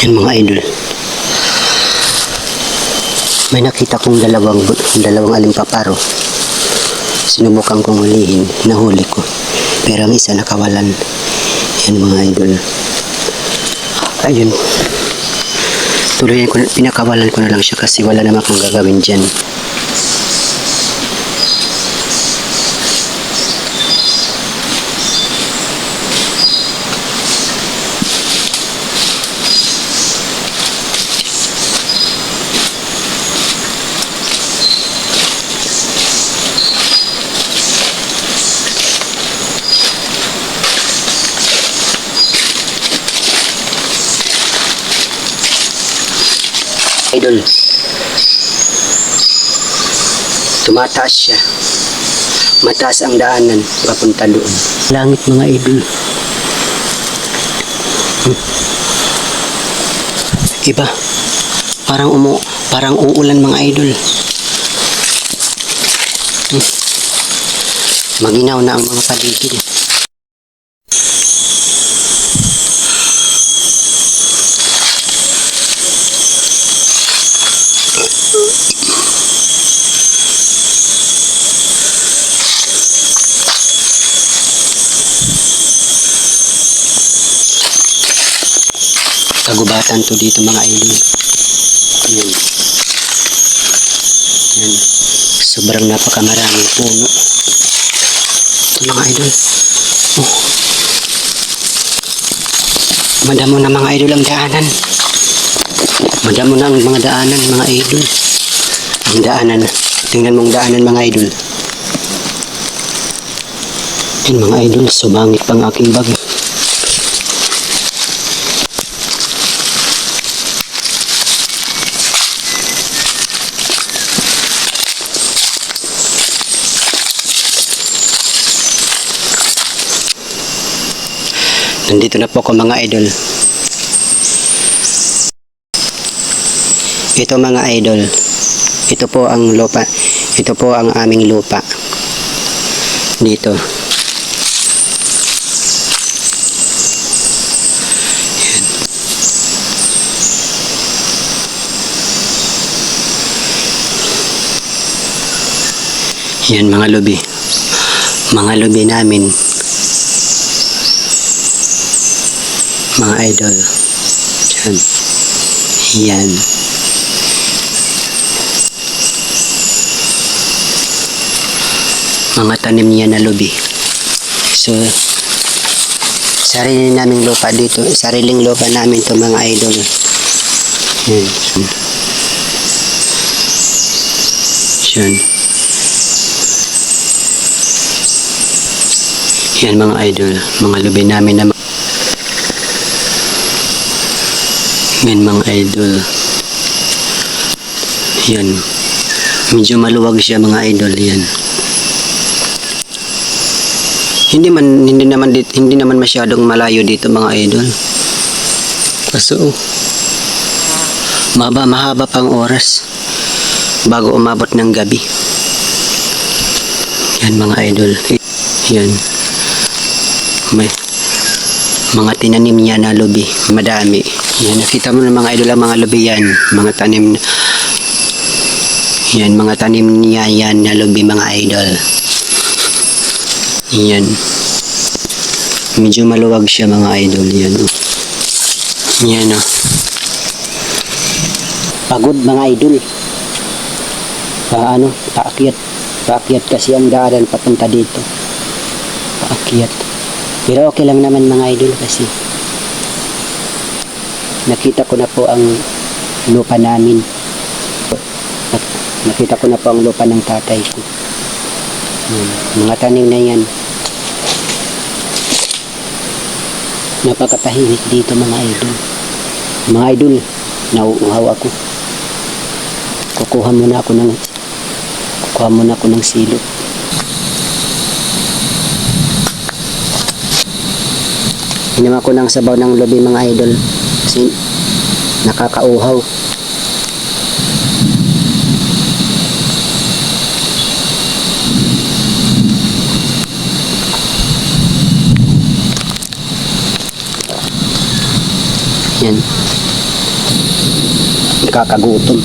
Yan mga idol. May nakita kong dalawang alimpaparo. Sinubukan kong hulihin, nahuli ko. Pero ang isa nakawalan. Yan mga idol. Ayun. Pinakawalan ko na lang siya kasi wala naman akong gagawin dyan. Idol, tumataas siya. Mataas ang daanan papunta doon. Langit mga idol. Iba. Parang uulan mga idol. Maginaw na ang mga paligid. Kagubatan to dito mga idol. Yan. Yan. Sobrang napakamaraming puno. Ito mga idol. Oh. Madamo na mga idol ang daanan. Madamo na ang mga daanan mga idol. Ang daanan. Tingnan mong daanan mga idol. Yan mga idol. Sumangit pang aking bag. Nandito na po ako mga idol. Ito mga idol. Ito po ang lupa. Ito po ang aming lupa. Dito. Yan mga lubi. Mga lubi namin. Mga idol. Yan. Yan. Mga tanim niya na lubi. So, sarili naming lupa dito. Sariling lupa namin to mga idol. Yan. Yan. Yan mga idol. Mga lubi namin na yan mga idol. Yan. Medyo maluwag siya mga idol. Yan. Hindi naman masyadong malayo dito mga idol. Kaso mahaba pang oras bago umabot ng gabi. Yan mga idol. Yan. May mga tinanim niya na lubi. Madami. Yan, nakita mo na mga idol ang mga lubi yan. Mga tanim. Yan, mga tanim niya yan na lubi mga idol. Yan. Medyo maluwag siya mga idol. Yan. Yan o. Pagod mga idol. Paakyat kasi ang daanan papunta dito. Paakyat. Pero okay lang naman mga idol kasi nakita ko na po ang lupa namin. Nakita ko na po ang lupa ng tatay ko. Mga tanim na yan. Napakatahimik dito mga idol. Mga idol, nauuhaw ako. Kukuha muna ako ng silot. Hinima ko ng sabaw ng lubi mga idol kasi nakakauhaw. Yan. Nakakagutom.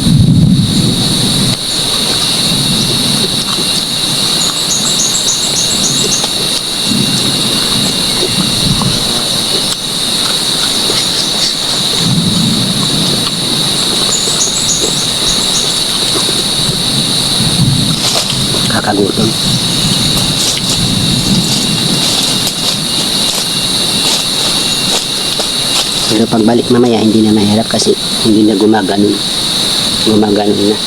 Kakagutom. Pero pagbalik mamaya hindi na mahirap kasi hindi na gumaganon. Gumaganon na.